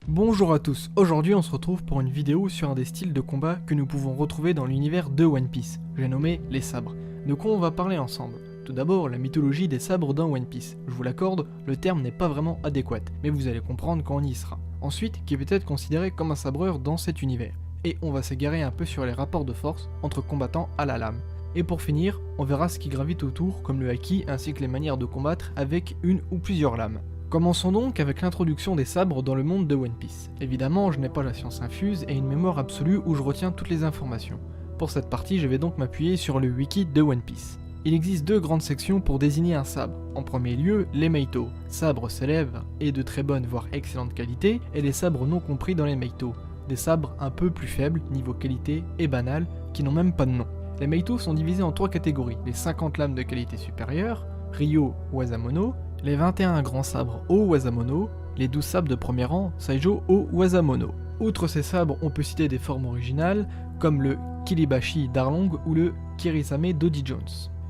Bonjour à tous, aujourd'hui on se retrouve pour une vidéo sur un des styles de combat que nous pouvons retrouver dans l'univers de One Piece, j'ai nommé les sabres. De quoi on va parler ensemble? Tout d'abord, la mythologie des sabres dans One Piece. Je vous l'accorde, le terme n'est pas vraiment adéquat, mais vous allez comprendre quand on y sera. Ensuite, qui peut être considéré comme un sabreur dans cet univers. Et on va s'égarer un peu sur les rapports de force entre combattants à la lame. Et pour finir, on verra ce qui gravite autour, comme le haki ainsi que les manières de combattre avec une ou plusieurs lames. Commençons donc avec l'introduction des sabres dans le monde de One Piece. Évidemment, je n'ai pas la science infuse et une mémoire absolue où je retiens toutes les informations. Pour cette partie, je vais donc m'appuyer sur le wiki de One Piece. Il existe deux grandes sections pour désigner un sabre. En premier lieu, les Meito, sabres célèbres et de très bonne voire excellente qualité, et les sabres non compris dans les Meito, des sabres un peu plus faibles niveau qualité et banals, qui n'ont même pas de nom. Les Meito sont divisés en trois catégories, les 50 lames de qualité supérieure, Ryo Wasamono, les 21 grands sabres O Wasamono, les 12 sabres de premier rang Saijo O Wasamono. Outre ces sabres, on peut citer des formes originales, comme le Kiribashi d'Arlong ou le Kirisame d'Odie Jones.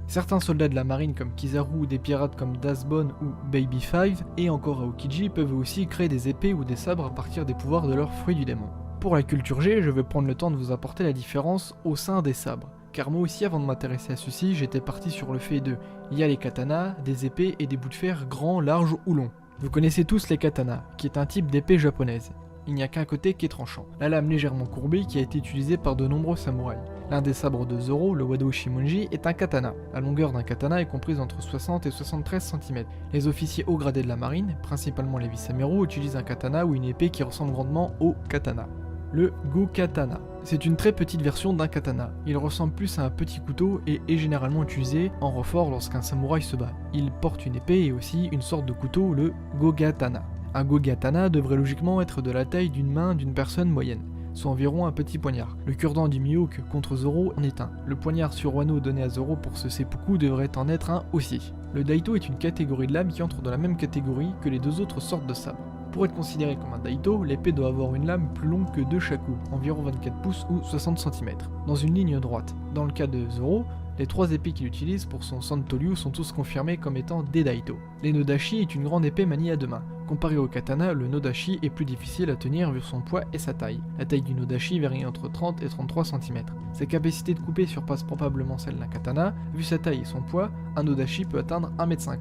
Certains soldats de la marine comme Kizaru ou des pirates comme Dazbone ou Baby Five, et encore Aokiji peuvent aussi créer des épées ou des sabres à partir des pouvoirs de leur fruit du démon. Pour la culture G, je vais prendre le temps de vous apporter la différence au sein des sabres. Car moi aussi, avant de m'intéresser à ceci, j'étais parti sur le fait de il y a les katanas, des épées et des bouts de fer grands, larges ou longs. Vous connaissez tous les katanas, qui est un type d'épée japonaise. Il n'y a qu'un côté qui est tranchant, la lame légèrement courbée qui a été utilisée par de nombreux samouraïs. L'un des sabres de Zoro, le Wado Shimonji, est un katana. La longueur d'un katana est comprise entre 60 et 73 cm. Les officiers haut gradés de la marine, principalement les vice-amiraux, utilisent un katana ou une épée qui ressemble grandement au katana. Le Go-Katana. C'est une très petite version d'un katana. Il ressemble plus à un petit couteau et est généralement utilisé en renfort lorsqu'un samouraï se bat. Il porte une épée et aussi une sorte de couteau, le Go-Gatana. Un Go-Gatana devrait logiquement être de la taille d'une main d'une personne moyenne, soit environ un petit poignard. Le cure-dent du Mihawk contre Zoro en est un. Le poignard sur Wano donné à Zoro pour ce seppuku devrait en être un aussi. Le Daito est une catégorie de lame qui entre dans la même catégorie que les deux autres sortes de sabres. Pour être considéré comme un Daito, l'épée doit avoir une lame plus longue que 2 shaku, environ 24 pouces ou 60 cm, dans une ligne droite. Dans le cas de Zoro, les 3 épées qu'il utilise pour son Santoryu sont tous confirmés comme étant des Daito. Les Nodashi est une grande épée maniée à deux mains. Comparé au katana, le Nodashi est plus difficile à tenir vu son poids et sa taille. La taille du Nodashi varie entre 30 et 33 cm. Ses capacités de couper surpassent probablement celles d'un katana. Vu sa taille et son poids, un Nodashi peut atteindre 1,50 m.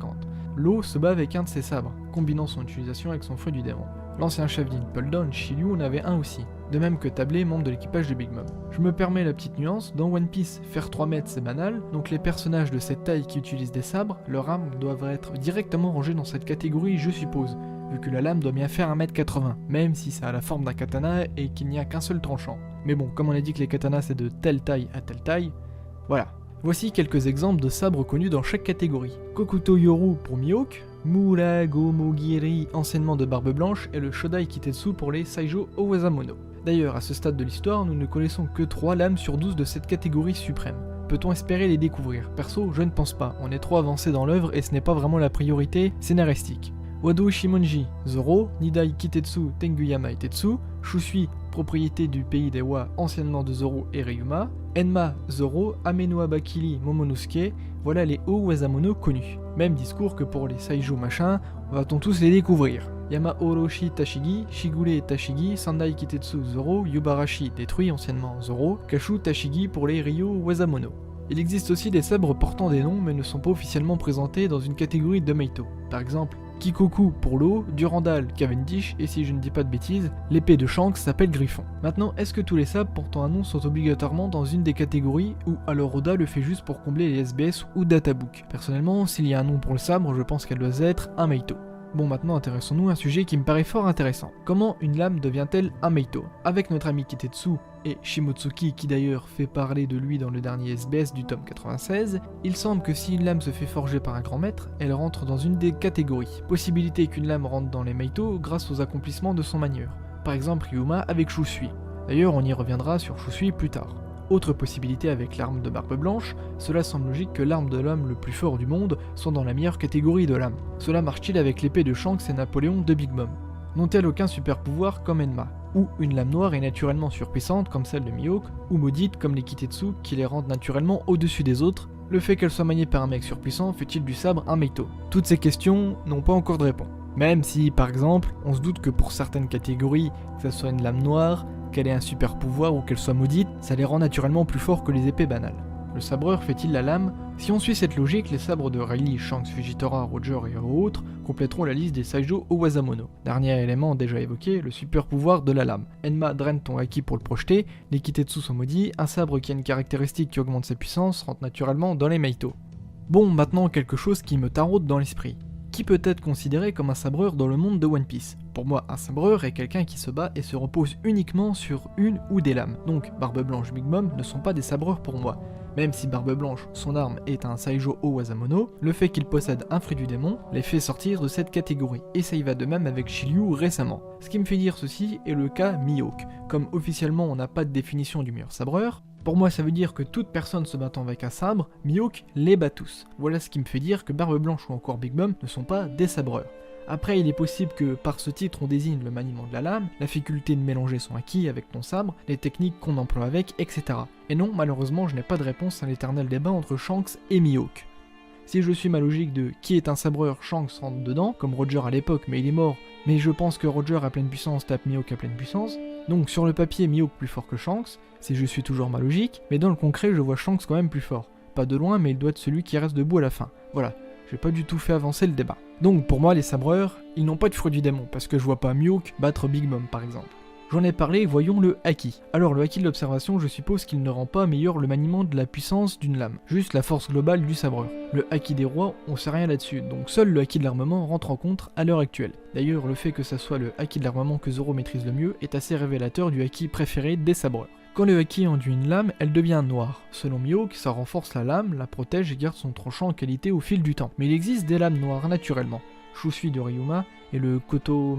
Law se bat avec un de ses sabres, combinant son utilisation avec son fruit du démon. L'ancien chef d'Impel Down, Shiryu, en avait un aussi, de même que Tablé, membre de l'équipage de Big Mom. Je me permets la petite nuance, dans One Piece, faire 3 mètres c'est banal, donc les personnages de cette taille qui utilisent des sabres, leurs armes doivent être directement rangées dans cette catégorie je suppose, vu que la lame doit bien faire 1,80 m, même si ça a la forme d'un katana et qu'il n'y a qu'un seul tranchant. Mais bon, comme on a dit que les katanas c'est de telle taille à telle taille, voilà. Voici quelques exemples de sabres connus dans chaque catégorie. Kokuto Yoru pour Mihawk, Muragomogiri anciennement de Barbe Blanche et le Shodai Kitetsu pour les Saijo Owasamono. D'ailleurs, à ce stade de l'histoire, nous ne connaissons que 3 lames sur 12 de cette catégorie suprême. Peut-on espérer les découvrir? Perso, je ne pense pas, on est trop avancé dans l'œuvre et ce n'est pas vraiment la priorité scénaristique. Wado Shimonji, Zoro, Nidai Kitetsu Tenguyama Itetsu, Shusui, propriété du pays des Wa anciennement de Zoro et Ryuma, Enma, Zoro, Amenoa Bakili, Momonosuke, voilà les Owasamono connus. Même discours que pour les Saijo machin, va-t-on tous les découvrir. Yama Orochi Tashigi, Shigure Tashigi, Sandai Kitetsu Zoro, Yubarashi détruit anciennement Zoro, Kashu Tashigi pour les Ryo Wasamono. Il existe aussi des sabres portant des noms mais ne sont pas officiellement présentés dans une catégorie de Meito. Par exemple, Kikoku pour l'eau, Durandal Cavendish, et si je ne dis pas de bêtises, l'épée de Shanks s'appelle Griffon. Maintenant, est-ce que tous les sabres portant un nom sont obligatoirement dans une des catégories, ou alors Oda le fait juste pour combler les SBS ou databook? Personnellement, s'il y a un nom pour le sabre, je pense qu'elle doit être un Meito. Bon, maintenant intéressons-nous à un sujet qui me paraît fort intéressant. Comment une lame devient-elle un Meito? Avec notre ami Kitetsu et Shimotsuki qui d'ailleurs fait parler de lui dans le dernier SBS du tome 96, il semble que si une lame se fait forger par un grand maître, elle rentre dans une des catégories. Possibilité qu'une lame rentre dans les Meito grâce aux accomplissements de son manieur. Par exemple Ryuma avec Shusui. D'ailleurs on y reviendra sur Shusui plus tard. Autre possibilité avec l'arme de Barbe Blanche, cela semble logique que l'arme de l'homme le plus fort du monde soit dans la meilleure catégorie de lame. Cela marche-t-il avec l'épée de Shanks et Napoléon de Big Mom? N'ont-elles aucun super pouvoir comme Enma? Ou une lame noire est naturellement surpuissante comme celle de Mihawk, ou maudite comme les Kitetsu qui les rendent naturellement au-dessus des autres, le fait qu'elle soit maniée par un mec surpuissant fait-il du sabre un Meito? Toutes ces questions n'ont pas encore de réponse. Même si, par exemple, on se doute que pour certaines catégories, que ce soit une lame noire, qu'elle ait un super pouvoir ou qu'elle soit maudite, ça les rend naturellement plus forts que les épées banales. Le sabreur fait-il la lame? Si on suit cette logique, les sabres de Riley, Shanks, Fujitora, Roger et autres compléteront la liste des Saijo Owazamono. Dernier élément déjà évoqué, le super pouvoir de la lame. Enma draine ton haki pour le projeter, les Kitetsu sont maudits, un sabre qui a une caractéristique qui augmente sa puissance rentre naturellement dans les Meito. Bon, maintenant quelque chose qui me taraude dans l'esprit. Qui peut être considéré comme un sabreur dans le monde de One Piece? Pour moi, un sabreur est quelqu'un qui se bat et se repose uniquement sur une ou des lames. Donc, Barbe Blanche, Big Mom ne sont pas des sabreurs pour moi. Même si Barbe Blanche, son arme, est un Saijo Owazamono, le fait qu'il possède un fruit du démon les fait sortir de cette catégorie, et ça y va de même avec Shiryu récemment. Ce qui me fait dire ceci est le cas Mihawk. Comme officiellement on n'a pas de définition du meilleur sabreur, pour moi ça veut dire que toute personne se battant avec un sabre, Mihawk les bat tous. Voilà ce qui me fait dire que Barbe Blanche ou encore Big Mom ne sont pas des sabreurs. Après, il est possible que par ce titre on désigne le maniement de la lame, la faculté de mélanger son haki avec ton sabre, les techniques qu'on emploie avec, etc. Et non, malheureusement, je n'ai pas de réponse à l'éternel débat entre Shanks et Mihawk. Si je suis ma logique de qui est un sabreur, Shanks rentre dedans, comme Roger à l'époque, mais il est mort, mais je pense que Roger à pleine puissance tape Mihawk à pleine puissance, donc sur le papier Mihawk plus fort que Shanks, si je suis toujours ma logique, mais dans le concret je vois Shanks quand même plus fort. Pas de loin, mais il doit être celui qui reste debout à la fin. Voilà. J'ai pas du tout fait avancer le débat. Donc pour moi les sabreurs, ils n'ont pas de fruit du démon, parce que je vois pas Mihawk battre Big Mom par exemple. J'en ai parlé, voyons le haki. Alors le haki de l'observation, je suppose qu'il ne rend pas meilleur le maniement de la puissance d'une lame, juste la force globale du sabreur. Le haki des rois, on sait rien là-dessus, donc seul le haki de l'armement rentre en compte à l'heure actuelle. D'ailleurs le fait que ça soit le haki de l'armement que Zoro maîtrise le mieux est assez révélateur du haki préféré des sabreurs. Quand le haki enduit une lame, elle devient noire. Selon Mihawk, ça renforce la lame, la protège et garde son tranchant en qualité au fil du temps. Mais il existe des lames noires naturellement. Shusui de Ryuma et le Koto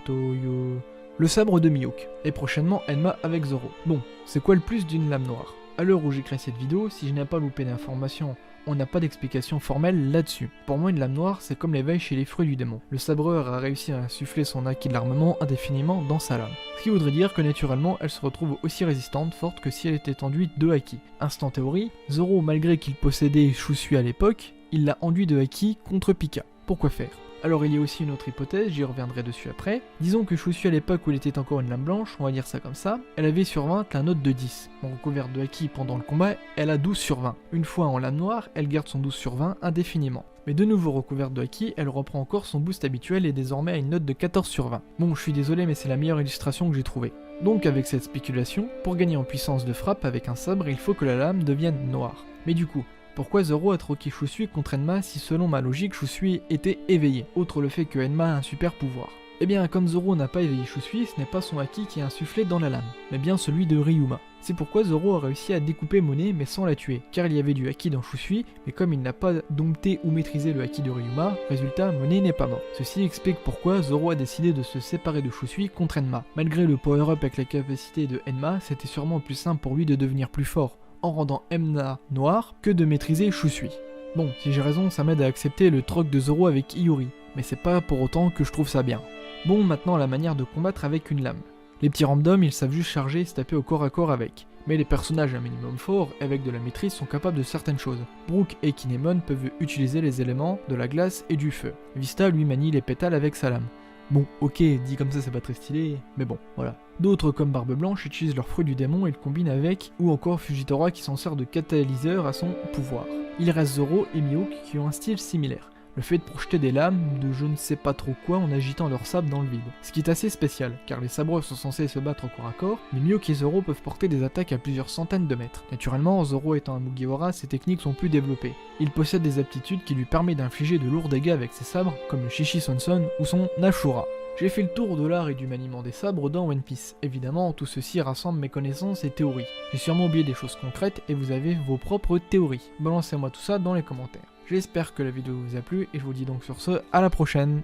yo... Le sabre de Mihawk, et prochainement Enma avec Zoro. Bon, c'est quoi le plus d'une lame noire? À l'heure où j'écris cette vidéo, si je n'ai pas loupé d'informations, on n'a pas d'explication formelle là-dessus. Pour moi, une lame noire, c'est comme l'éveil chez les fruits du démon. Le sabreur a réussi à insuffler son haki de l'armement indéfiniment dans sa lame. Ce qui voudrait dire que naturellement, elle se retrouve aussi résistante, forte que si elle était enduite de haki. Instant théorie, Zoro, malgré qu'il possédait Shusui à l'époque, il l'a enduit de haki contre Pika. Pourquoi faire? Alors il y a aussi une autre hypothèse, j'y reviendrai dessus après. Disons que Shusui à l'époque où elle était encore une lame blanche, on va dire ça comme ça, elle avait sur 20 la note de 10. En recouverte de haki pendant le combat, elle a 12 sur 20. Une fois en lame noire, elle garde son 12 sur 20 indéfiniment. Mais de nouveau recouverte de haki, elle reprend encore son boost habituel et désormais à une note de 14 sur 20. Bon, je suis désolé mais c'est la meilleure illustration que j'ai trouvée. Donc avec cette spéculation, pour gagner en puissance de frappe avec un sabre, il faut que la lame devienne noire. Mais du coup, pourquoi Zoro a troqué Shusui contre Enma si selon ma logique Shusui était éveillé, outre le fait que Enma a un super pouvoir? Eh bien comme Zoro n'a pas éveillé Shusui, ce n'est pas son haki qui est insufflé dans la lame, mais bien celui de Ryuma. C'est pourquoi Zoro a réussi à découper Monet mais sans la tuer, car il y avait du haki dans Shusui, mais comme il n'a pas dompté ou maîtrisé le haki de Ryuma, résultat Monet n'est pas mort. Ceci explique pourquoi Zoro a décidé de se séparer de Shusui contre Enma. Malgré le power-up avec la capacité de Enma, c'était sûrement plus simple pour lui de devenir plus fort, en rendant Enma noire que de maîtriser Shusui. Bon, si j'ai raison, ça m'aide à accepter le troc de Zoro avec Iori, mais c'est pas pour autant que je trouve ça bien. Bon, maintenant la manière de combattre avec une lame. Les petits randoms, ils savent juste charger et se taper au corps à corps avec. Mais les personnages un minimum forts, avec de la maîtrise, sont capables de certaines choses. Brook et Kinemon peuvent utiliser les éléments de la glace et du feu. Vista lui manie les pétales avec sa lame. Bon, ok, dit comme ça c'est pas très stylé, mais bon, voilà. D'autres comme Barbe Blanche utilisent leur fruit du démon et le combinent avec, ou encore Fujitora qui s'en sert de catalyseur à son pouvoir. Il reste Zoro et Mihawk qui ont un style similaire. Le fait de projeter des lames de je ne sais pas trop quoi en agitant leur sabre dans le vide. Ce qui est assez spécial, car les sabreurs sont censés se battre au corps à corps, mais Mihawk et Zoro peuvent porter des attaques à plusieurs centaines de mètres. Naturellement, Zoro étant un Mugiwara, ses techniques sont plus développées. Il possède des aptitudes qui lui permettent d'infliger de lourds dégâts avec ses sabres, comme le Shishi Sonson ou son Ashura. J'ai fait le tour de l'art et du maniement des sabres dans One Piece. Évidemment, tout ceci rassemble mes connaissances et théories. J'ai sûrement oublié des choses concrètes et vous avez vos propres théories. Balancez-moi tout ça dans les commentaires. J'espère que la vidéo vous a plu et je vous dis donc sur ce, à la prochaine.